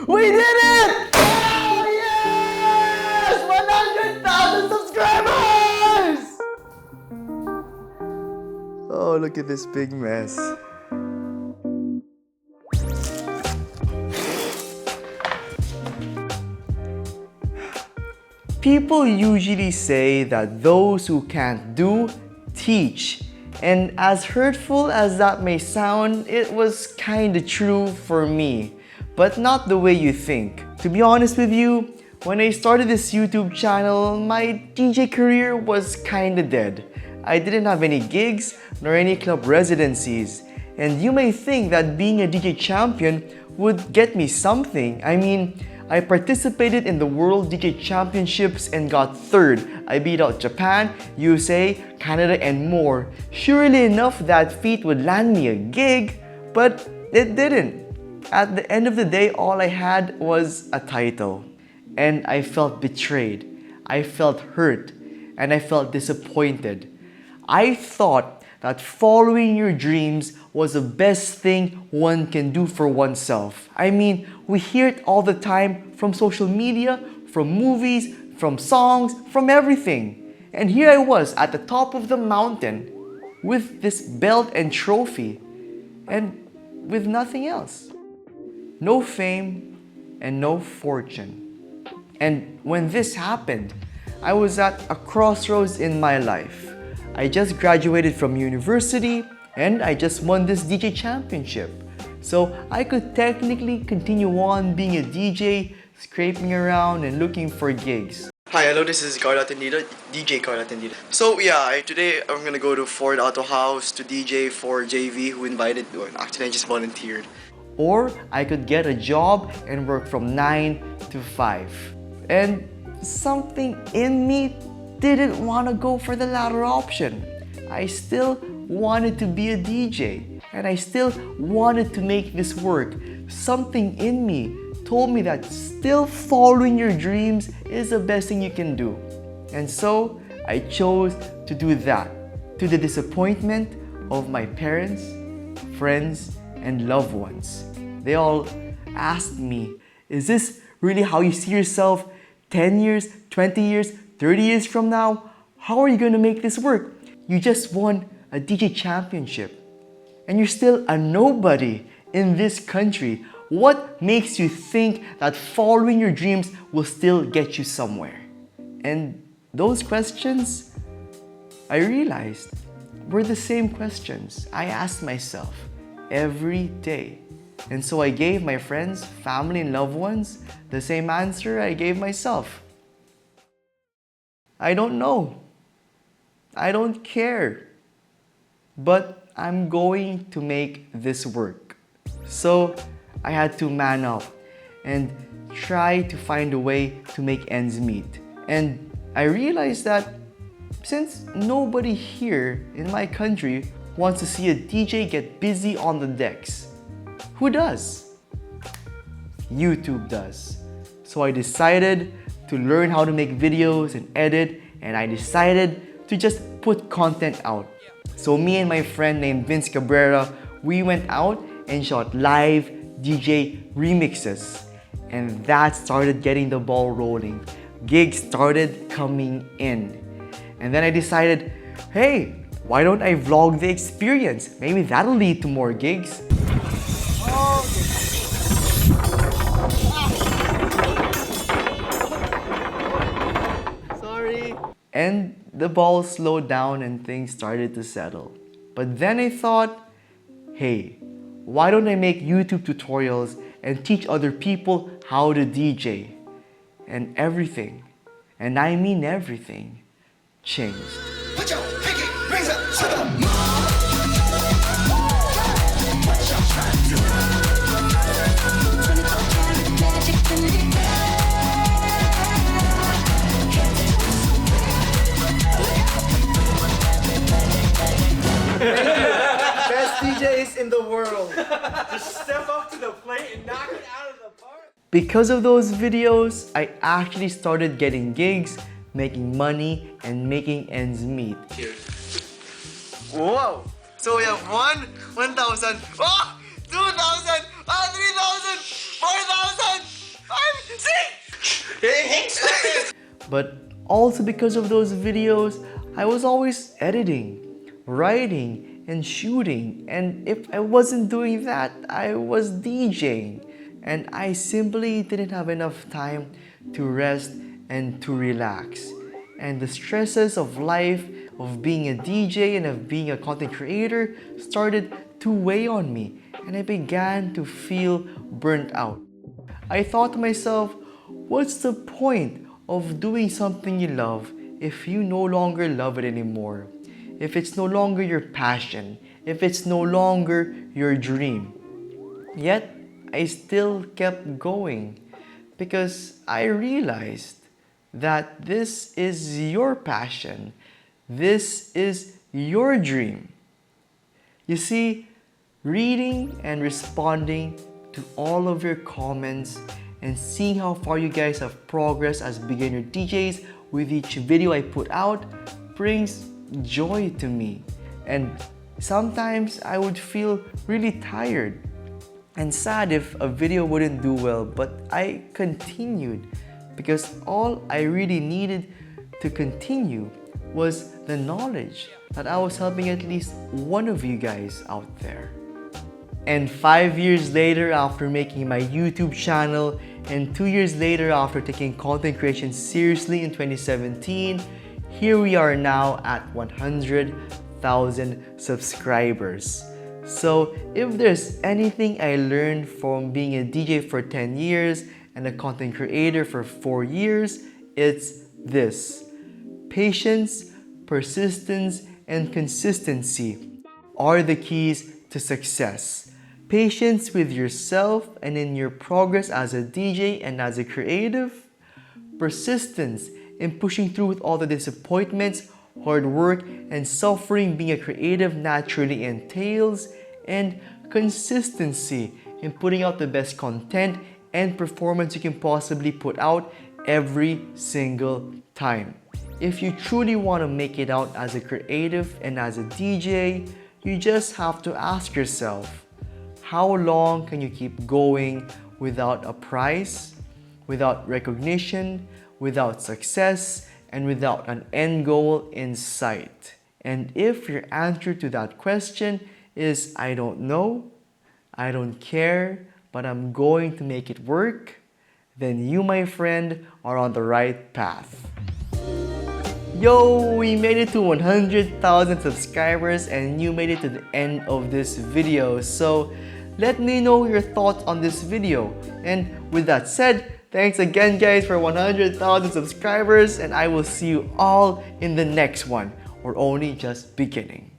We did it! Oh yes! 100,000 subscribers! Oh, look at this big mess. People usually say that those who can't do, teach. And as hurtful as that may sound, it was kinda true for me. But not the way you think. To be honest with you, when I started this YouTube channel, my DJ career was kinda dead. I didn't have any gigs nor any club residencies. And you may think that being a DJ champion would get me something. I mean, I participated in the World DJ Championships and got third. I beat out Japan, USA, Canada, and more. Surely enough, that feat would land me a gig, but it didn't. At the end of the day, all I had was a title. And I felt betrayed. I felt hurt. And I felt disappointed. I thought that following your dreams was the best thing one can do for oneself. I mean, we hear it all the time from social media, from movies, from songs, from everything. And here I was at the top of the mountain with this belt and trophy and with nothing else. No fame and no fortune. And when this happened, I was at a crossroads in my life. I just graduated from university and I just won this DJ championship. So I could technically continue on being a DJ, scraping around and looking for gigs. Hi, hello, this is Carla Tendido, DJ Carla Tendido. So yeah, today I'm gonna go to Ford Auto House to DJ for JV who invited, or actually I just volunteered. Or I could get a job and work from 9 to 5. And something in me didn't want to go for the latter option. I still wanted to be a DJ and I still wanted to make this work. Something in me told me that still following your dreams is the best thing you can do. And so I chose to do that, to the disappointment of my parents, friends, and loved ones. They all asked me, is this really how you see yourself 10 years, 20 years, 30 years from now? How are you going to make this work? You just won a DJ championship and you're still a nobody in this country. What makes you think that following your dreams will still get you somewhere? And those questions, I realized, were the same questions I asked myself every day. And so I gave my friends, family, and loved ones the same answer I gave myself. I don't know. I don't care. But I'm going to make this work. So I had to man up and try to find a way to make ends meet. And I realized that since nobody here in my country wants to see a DJ get busy on the decks, who does? YouTube does. So I decided to learn how to make videos and edit, and I decided to just put content out. So me and my friend named Vince Cabrera, we went out and shot live DJ remixes. And that started getting the ball rolling. Gigs started coming in. And then I decided, hey, why don't I vlog the experience? Maybe that'll lead to more gigs. Sorry. And the ball slowed down and things started to settle. But then I thought, hey, why don't I make YouTube tutorials and teach other people how to DJ? And everything, and I mean everything, changed. Put your pinky rings up to the moon. Best DJs in the world. Just step up to the plate and knock it out of the park. Because of those videos, I actually started getting gigs, making money, and making ends meet. Here. Whoa! So we have 1,000, 2,000, 3,000! But also because of those videos, I was always editing, writing, and shooting. And if I wasn't doing that, I was DJing. And I simply didn't have enough time to rest and to relax. And the stresses of life, of being a DJ and of being a content creator started to weigh on me, and I began to feel burnt out. I thought to myself, what's the point of doing something you love if you no longer love it anymore? If it's no longer your passion, if it's no longer your dream. Yet, I still kept going because I realized that this is your passion. This is your dream. You see, reading and responding to all of your comments and seeing how far you guys have progressed as beginner DJs with each video I put out brings joy to me. And sometimes I would feel really tired and sad if a video wouldn't do well, but I continued because all I really needed to continue was the knowledge that I was helping at least one of you guys out there. And 5 years later, after making my YouTube channel, and 2 years later after taking content creation seriously in 2017, here we are now at 100,000 subscribers. So if there's anything I learned from being a DJ for 10 years and a content creator for 4 years, it's this. Patience, persistence, and consistency are the keys to success. Patience with yourself and in your progress as a DJ and as a creative. Persistence in pushing through with all the disappointments, hard work, and suffering being a creative naturally entails. And consistency in putting out the best content and performance you can possibly put out every single time. If you truly want to make it out as a creative and as a DJ, you just have to ask yourself, how long can you keep going without a prize, without recognition, without success, and without an end goal in sight? And if your answer to that question is, I don't know, I don't care, but I'm going to make it work, then you, my friend, are on the right path. Yo, we made it to 100,000 subscribers and you made it to the end of this video. So let me know your thoughts on this video. And with that said, thanks again guys for 100,000 subscribers, and I will see you all in the next one. We're only just beginning.